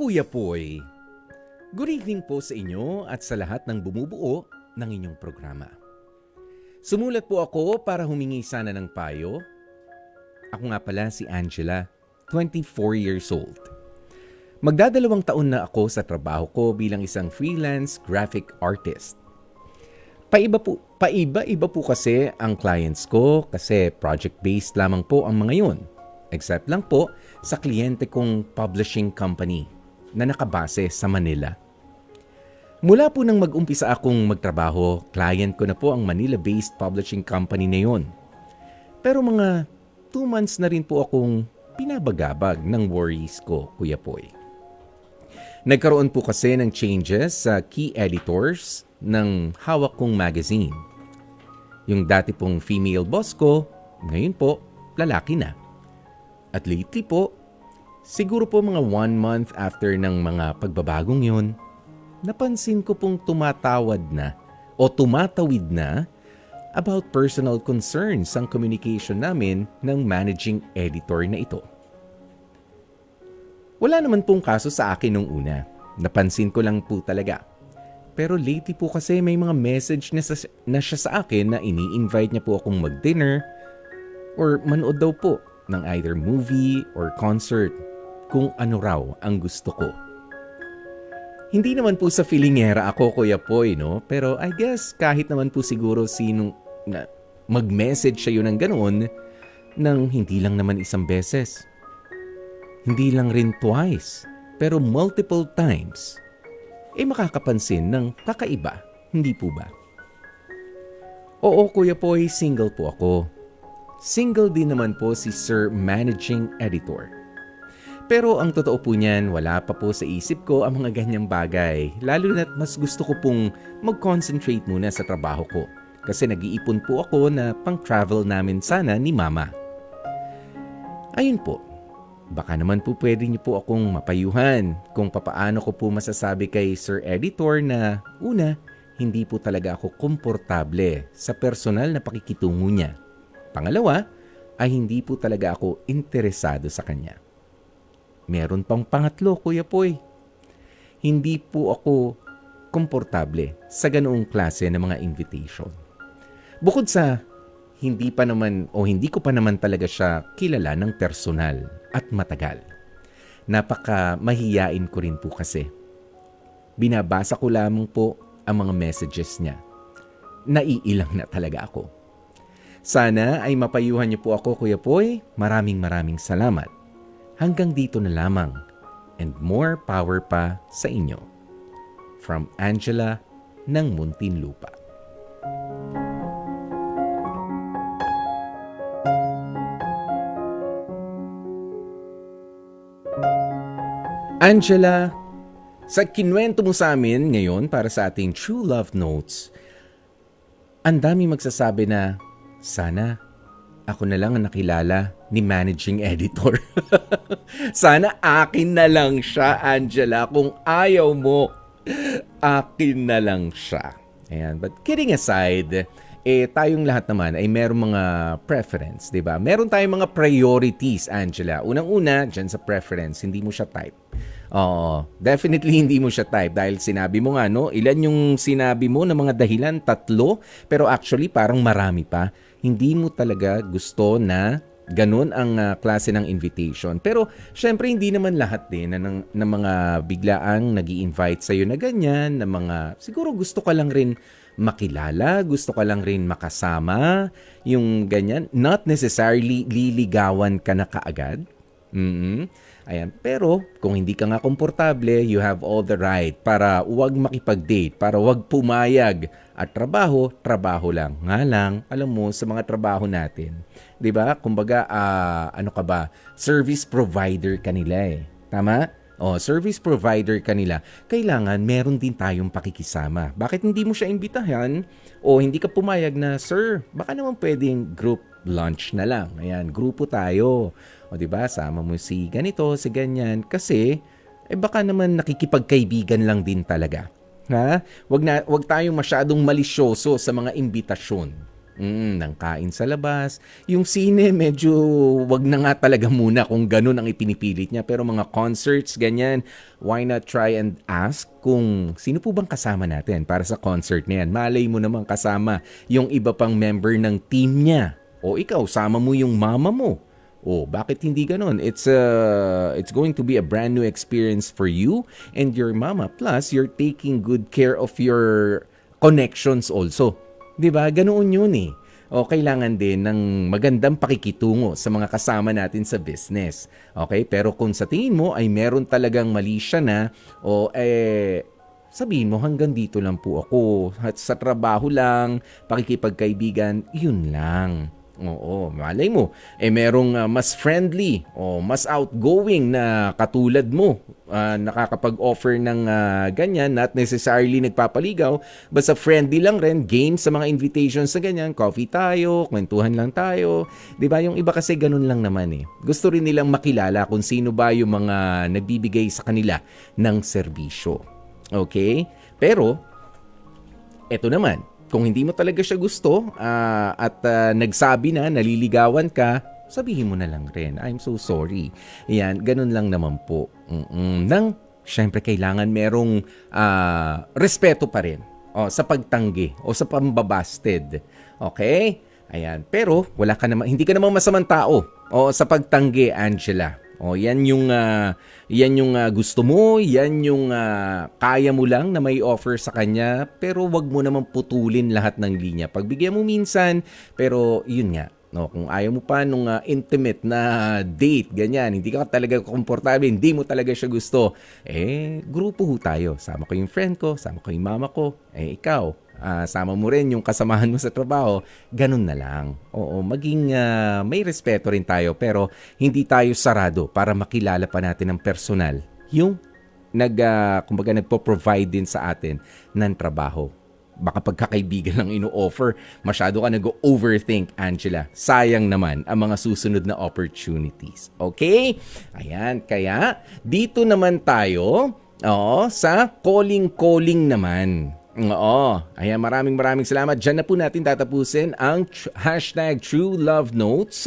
Kuya Poy. Good evening po sa inyo at sa lahat ng bumubuo ng inyong programa. Sumulat po ako para humingi sana ng payo. Ako nga pala si Angela, 24 years old. Magdadalawang taon na ako sa trabaho ko bilang isang freelance graphic artist. Paiba-iba po kasi ang clients ko kasi project-based lamang po ang mga yun. Except lang po sa kliyente kong publishing company na nakabase sa Manila. Mula po nang mag-umpisa akong magtrabaho, client ko na po ang Manila-based publishing company na yun. Pero mga 2 months na rin po akong pinabagabag ng worries ko, Kuya Poy. Nagkaroon po kasi ng changes sa key editors ng hawak kong magazine. Yung dati pong female boss ko, ngayon po, lalaki na. At lately po, siguro po mga 1 month after ng mga pagbabagong yun, napansin ko pong tumatawid na about personal concerns ang communication namin ng managing editor na ito. Wala naman pong kaso sa akin nung una. Napansin ko lang po talaga. Pero lately po kasi may mga message na siya sa akin na ini-invite niya po akong mag-dinner or manood daw po ng either movie or concert kung ano raw ang gusto ko. Hindi naman po sa feelingera ako, Kuya Poy, no? Pero I guess kahit naman po siguro sinong na mag-message siya yun ng ganoon nang hindi lang naman isang beses. Hindi lang rin twice, pero multiple times. Makakapansin ng kakaiba, hindi po ba? Oo, Kuya Poy, single po ako. Single din naman po si Sir Managing Editor. Pero ang totoo po niyan, wala pa po sa isip ko ang mga ganyang bagay. Lalo na't mas gusto ko pong mag-concentrate muna sa trabaho ko. Kasi nag-iipon po ako na pang-travel namin sana ni Mama. Ayun po, baka naman po pwede niyo po akong mapayuhan kung papaano ko po masasabi kay Sir Editor na una, hindi po talaga ako komportable sa personal na pakikitungo niya. Pangalawa, ay hindi po talaga ako interesado sa kanya. Meron pang pangatlo, Kuya Poy. Hindi po ako komportable sa ganoong klase ng mga invitation. Bukod sa hindi ko pa naman talaga siya kilala ng personal at matagal. Napaka mahiyain ko rin po kasi. Binabasa ko lamang po ang mga messages niya. Naiilang na talaga ako. Sana ay mapayuhan niyo po ako, Kuya Poy. Maraming salamat. Hanggang dito na lamang. And more power pa sa inyo. From Angela ng Muntinlupa. Angela, sa kinwento mo sa amin ngayon para sa ating True Love Notes, ang dami magsasabi na sana ako na lang ang nakilala ni Managing Editor. Sana akin na lang siya, Angela. Kung ayaw mo, akin na lang siya. Ayan. But kidding aside, tayong lahat naman ay merong mga preference, di ba? Meron tayong mga priorities, Angela. Unang-una, dyan sa preference, hindi mo siya type. Oo, definitely hindi mo siya type dahil sinabi mo nga, no? Ilan yung sinabi mo na mga dahilan? 3, pero actually parang marami pa. Hindi mo talaga gusto na ganun ang klase ng invitation. Pero syempre hindi naman lahat din na mga biglaang nag-i-invite sa'yo na ganyan, na mga siguro gusto ka lang rin makilala, gusto ka lang rin makasama, yung ganyan. Not necessarily liligawan ka na kaagad. Ayan. Pero kung hindi ka nga komportable, you have all the right para wag makipag-date, para wag pumayag. At trabaho lang. Nga lang, alam mo, sa mga trabaho natin, di ba? Kumbaga, service provider kanila eh. Tama? Service provider kanila. Kailangan meron din tayong pakikisama. Bakit hindi mo siya imbitahan o hindi ka pumayag na, Sir, baka naman pwedeng group lunch na lang. Ayan, grupo tayo. O di ba, sama mo si ganito, si ganyan. Kasi, baka naman nakikipagkaibigan lang din talaga. Ha? Wag tayong masyadong malisyoso sa mga imbitasyon. Ng kain sa labas. Yung sine, medyo wag na nga talaga muna kung ganun ang ipinipilit niya. Pero mga concerts, ganyan, why not try and ask kung sino po bang kasama natin para sa concert na yan. Malay mo naman kasama yung iba pang member ng team niya. O ikaw, sama mo yung mama mo. Oh, bakit hindi ganun? It's going to be a brand new experience for you and your mama. Plus, you're taking good care of your connections also. 'Di ba? Ganoon 'yun eh. O kailangan din ng magandang pakikitungo sa mga kasama natin sa business. Okay? Pero kung sa tingin mo ay meron talagang mali siya na sabihin mo hanggang dito lang po ako. At sa trabaho lang, pakikipagkaibigan, 'yun lang. Oo, malay mo. Merong mas friendly o mas outgoing na katulad mo. Nakakapag-offer ng ganyan, not necessarily nagpapaligaw, basta friendly lang rin, game sa mga invitations na ganyan, coffee tayo, kwentuhan lang tayo. 'Di ba? Yung iba kasi ganun lang naman eh. Gusto rin nilang makilala kung sino ba yung mga nagbibigay sa kanila ng serbisyo. Okay? Pero, eto naman, kung hindi mo talaga siya gusto at nagsabi na, naliligawan ka, sabihin mo na lang rin, I'm so sorry. Yan, ganun lang naman po. Nang, syempre kailangan merong respeto pa rin sa pagtanggi o sa pambabasted. Okay? Ayan. Pero, hindi ka naman masamang tao sa pagtanggi, Angela. Yan yung gusto mo, yan yung kaya mo lang na may offer sa kanya, pero wag mo naman putulin lahat ng linya. Pagbigyan mo minsan, pero yun nga, kung ayaw mo pa nung intimate na date, ganyan, hindi ka talaga komportable, hindi mo talaga siya gusto, grupo ho tayo. Sama ko yung friend ko, sama ko yung mama ko, ikaw. Sama mo rin yung kasamahan mo sa trabaho, ganun na lang. Oo, maging may respeto rin tayo pero hindi tayo sarado para makilala pa natin ng personal yung kumbaga nagpo-provide din sa atin ng trabaho. Baka pagkakaibigan lang ino-offer, masyado ka nag-overthink, Angela. Sayang naman ang mga susunod na opportunities. Okay? Ayan, kaya dito naman tayo sa calling naman. Oo. Ayan, maraming salamat. Diyan na po natin tatapusin ang hashtag True Love Notes